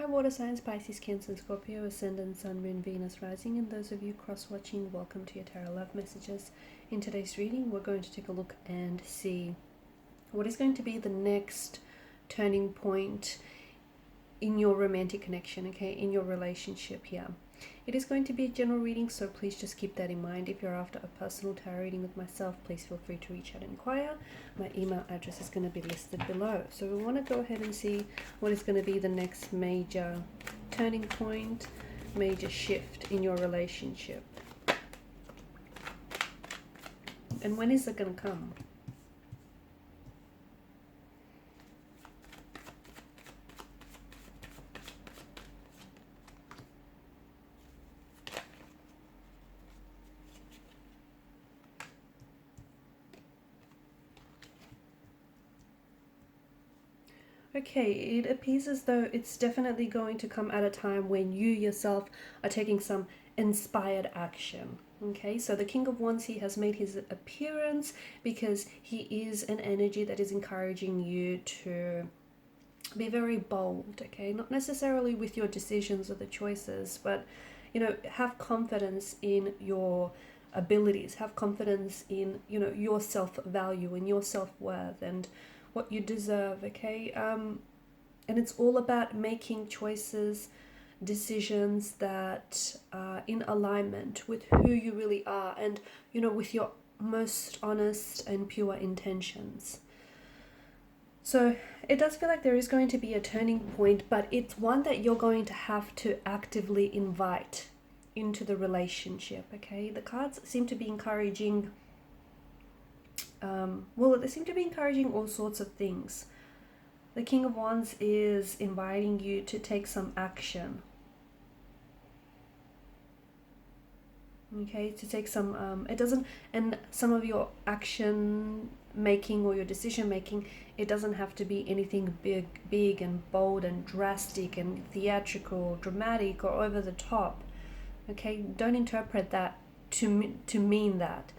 Hi water signs, Pisces, Cancer, Scorpio, Ascendant, Sun, Moon, Venus, Rising, and those of you cross-watching, welcome to your Tarot Love Messages. In today's reading, we're going to take a look and see what is going to be the next turning point in your romantic connection, okay, in your relationship here. It is going to be a general reading, so please just keep that in mind. If you're after a personal tarot reading with myself, please feel free to reach out and inquire. My email address is going to be listed below. So we want to go ahead and see what is going to be the next major turning point, major shift in your relationship. And when is it going to come? Okay, it appears as though it's definitely going to come at a time when you yourself are taking some inspired action. Okay, so the King of Wands, he has made his appearance because he is an energy that is encouraging you to be very bold, okay? Not necessarily with your decisions or the choices, but, you know, have confidence in your abilities, have confidence in, you know, your self-value and your self-worth and what you deserve, okay? And it's all about making choices, decisions that are in alignment with who you really are and, you know, with your most honest and pure intentions. So it does feel like there is going to be a turning point, but it's one that you're going to have to actively invite into the relationship, okay? The cards seem to be encouraging they seem to be encouraging all sorts of things. The King of Wands is inviting you to take some action. Okay, to take some, and some of your action making or your decision making, it doesn't have to be anything big and bold and drastic and theatrical, dramatic or over the top. Okay, don't interpret that to mean that.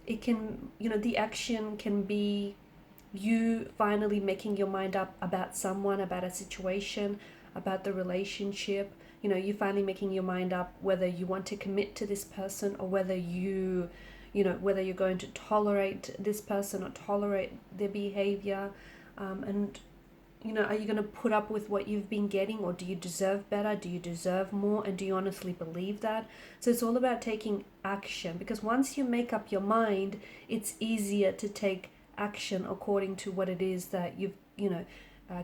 It can, you know, the action can be you finally making your mind up about someone, about a situation, about the relationship. You know, you finally making your mind up whether you want to commit to this person or whether whether you're going to tolerate this person or tolerate their behavior. And, you know, are you going to put up with what you've been getting, or do you deserve better? Do you deserve more? And do you honestly believe that? So it's all about taking action, because once you make up your mind, it's easier to take action according to what it is that you've,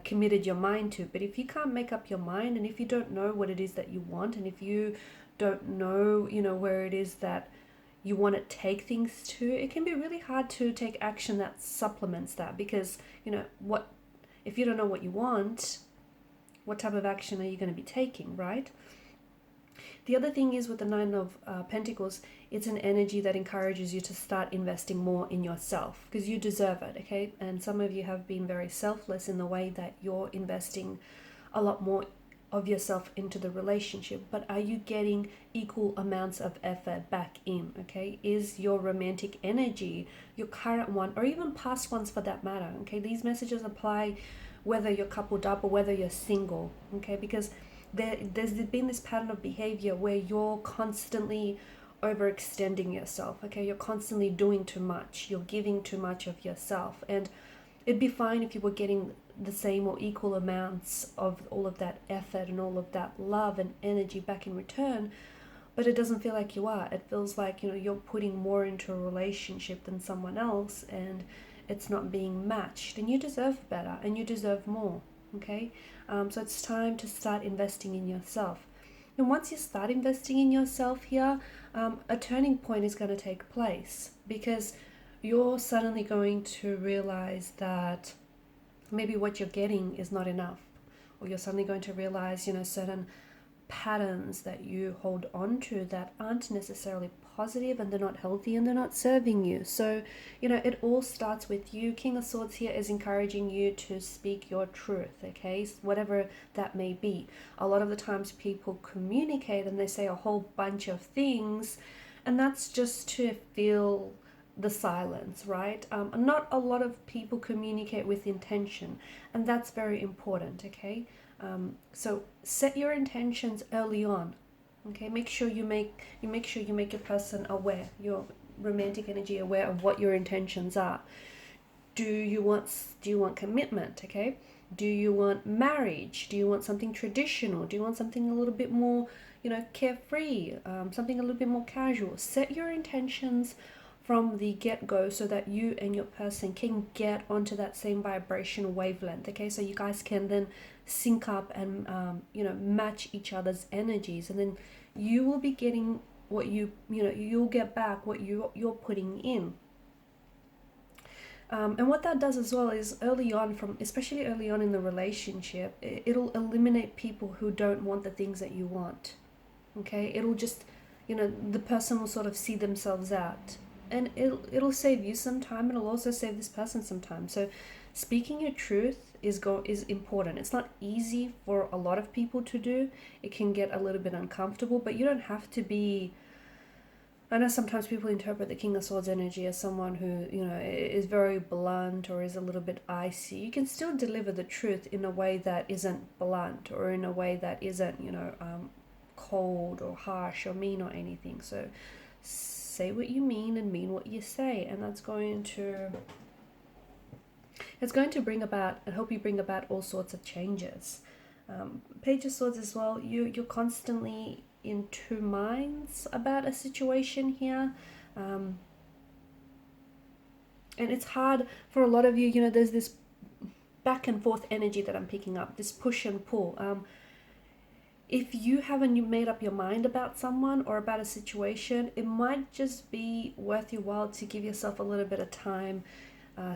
committed your mind to. But if you can't make up your mind, and if you don't know what it is that you want, and if you don't know, you know, where it is that you want to take things to, it can be really hard to take action that supplements that, because, you know, if you don't know what you want, what type of action are you going to be taking, right? The other thing is with the Nine of Pentacles, it's an energy that encourages you to start investing more in yourself, because you deserve it, okay? And some of you have been very selfless in the way that you're investing a lot more of yourself into the relationship, but are you getting equal amounts of effort back in, okay? Is your romantic energy, your current one, or even past ones for that matter, okay? These messages apply whether you're coupled up or whether you're single, okay? Because there's been this pattern of behavior where you're constantly overextending yourself, okay? You're constantly doing too much, you're giving too much of yourself, and it'd be fine if you were getting the same or equal amounts of all of that effort and all of that love and energy back in return, but it doesn't feel like you are. It feels like, you know, you're putting more into a relationship than someone else, and it's not being matched, and you deserve better and you deserve more, okay? So it's time to start investing in yourself. And once you start investing in yourself here, a turning point is going to take place, because you're suddenly going to realize that maybe what you're getting is not enough, or you're suddenly going to realize, you know, certain patterns that you hold on to that aren't necessarily positive, and they're not healthy, and they're not serving you. So, you know, it all starts with you. King of Swords here is encouraging you to speak your truth, okay? Whatever that may be. A lot of the times people communicate and they say a whole bunch of things, and that's just to fill the silence, right? Not a lot of people communicate with intention, and that's very important, okay? So set your intentions early on. Okay, make sure you make your person aware, your romantic energy aware of what your intentions are. Do you want commitment? Okay, do you want marriage? Do you want something traditional? Do you want something a little bit more, carefree? Something a little bit more casual. Set your intentions from the get-go so that you and your person can get onto that same vibrational wavelength. Okay, so you guys can then sync up and match each other's energies, and then you will be getting what you'll get back what you're putting in. And what that does as well is especially early on in the relationship, it'll eliminate people who don't want the things that you want. Okay, it'll just, the person will sort of see themselves out, and it'll save you some time. It'll also save this person some time. So speaking your truth is important. It's not easy for a lot of people to do. It can get a little bit uncomfortable, but you don't have to be. I know sometimes people interpret the King of Swords energy as someone who, is very blunt or is a little bit icy. You can still deliver the truth in a way that isn't blunt, or in a way that isn't, cold or harsh or mean or anything. So say what you mean and mean what you say, and it's going to bring about and help you bring about all sorts of changes. Page of Swords as well, you're constantly in two minds about a situation here, and it's hard for a lot of you. There's this back and forth energy that I'm picking up, this push and pull. If you haven't made up your mind about someone or about a situation, it might just be worth your while to give yourself a little bit of time,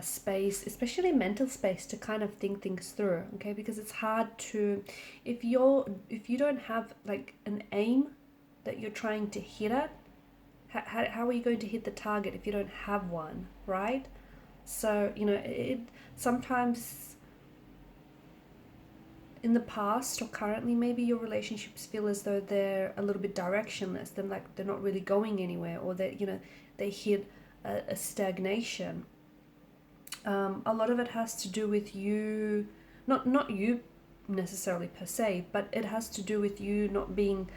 space, especially mental space, to kind of think things through. Okay, because it's hard to, if you don't have like an aim that you're trying to hit at, how are you going to hit the target if you don't have one, right? So it sometimes in the past or currently, maybe your relationships feel as though they're a little bit directionless, then like they're not really going anywhere, or that they hit a stagnation. A lot of it has to do with you, not you necessarily per se, but it has to do with you not being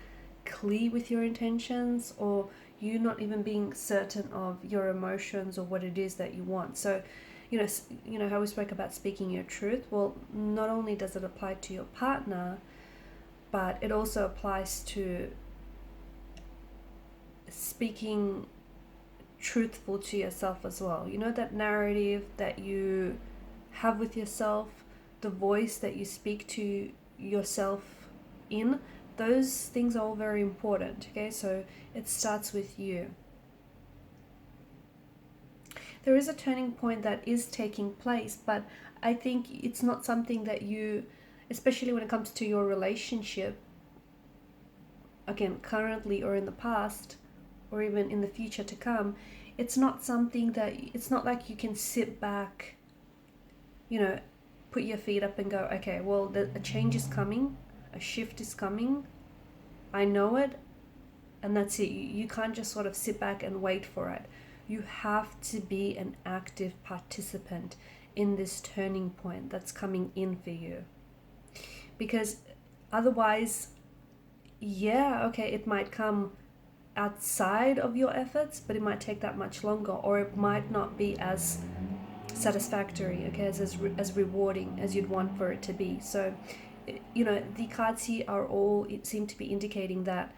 clear with your intentions, or you not even being certain of your emotions or what it is that you want. So how we spoke about speaking your truth. Well, not only does it apply to your partner, but it also applies to speaking truthful to yourself as well. That narrative that you have with yourself, the voice that you speak to yourself in, those things are all very important. Okay, so it starts with you. There is a turning point that is taking place, but I think it's not something that you, especially when it comes to your relationship, again, currently or in the past, or even in the future to come, it's not like you can sit back, put your feet up and go, okay, well, a change is coming, a shift is coming, I know it, and that's it. You can't just sort of sit back and wait for it. You have to be an active participant in this turning point that's coming in for you. Because otherwise, it might come outside of your efforts, but it might take that much longer, or it might not be as satisfactory, okay, as rewarding as you'd want for it to be. So, the cards here seem to be indicating that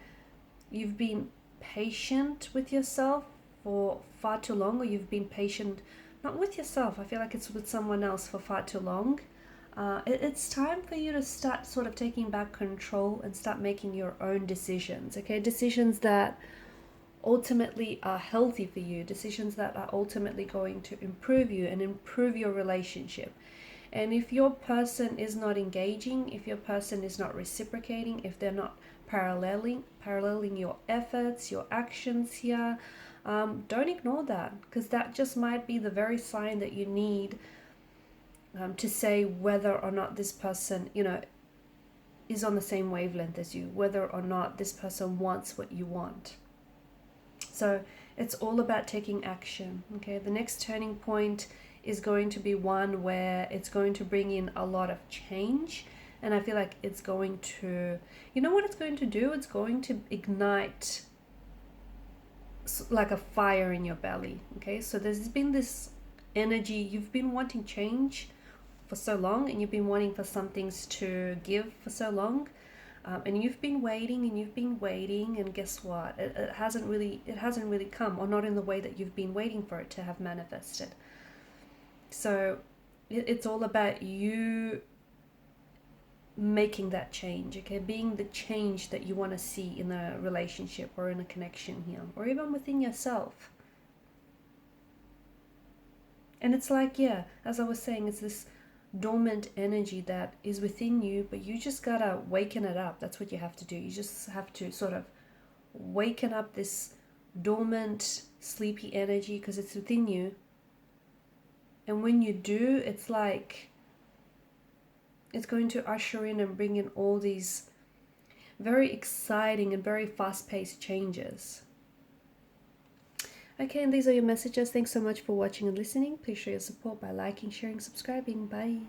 you've been patient with yourself for far too long, or you've been patient, not with yourself, I feel like it's with someone else for far too long. It's time for you to start sort of taking back control and start making your own decisions, okay? Decisions that ultimately are healthy for you, decisions that are ultimately going to improve you and improve your relationship. And if your person is not engaging, if your person is not reciprocating, if they're not paralleling your efforts, your actions here, don't ignore that, because that just might be the very sign that you need to say whether or not this person, is on the same wavelength as you, whether or not this person wants what you want. So it's all about taking action, okay? The next turning point is going to be one where it's going to bring in a lot of change. And I feel like it's going to, you know what it's going to do? It's going to ignite like a fire in your belly. Okay, so there's been this energy, you've been wanting change for so long, and you've been wanting for some things to give for so long, and you've been waiting and you've been waiting, and guess what, it hasn't really come, or not in the way that you've been waiting for it to have manifested. So it's all about you making that change, okay, being the change that you want to see in a relationship or in a connection here, or even within yourself. And it's like, yeah, as I was saying, it's this dormant energy that is within you, but you just gotta waken it up. That's what you have to do. You just have to sort of waken up this dormant, sleepy energy, because it's within you. And when you do, it's like it's going to usher in and bring in all these very exciting and very fast-paced changes. Okay, and these are your messages. Thanks so much for watching and listening. Please show your support by liking, sharing, subscribing. Bye.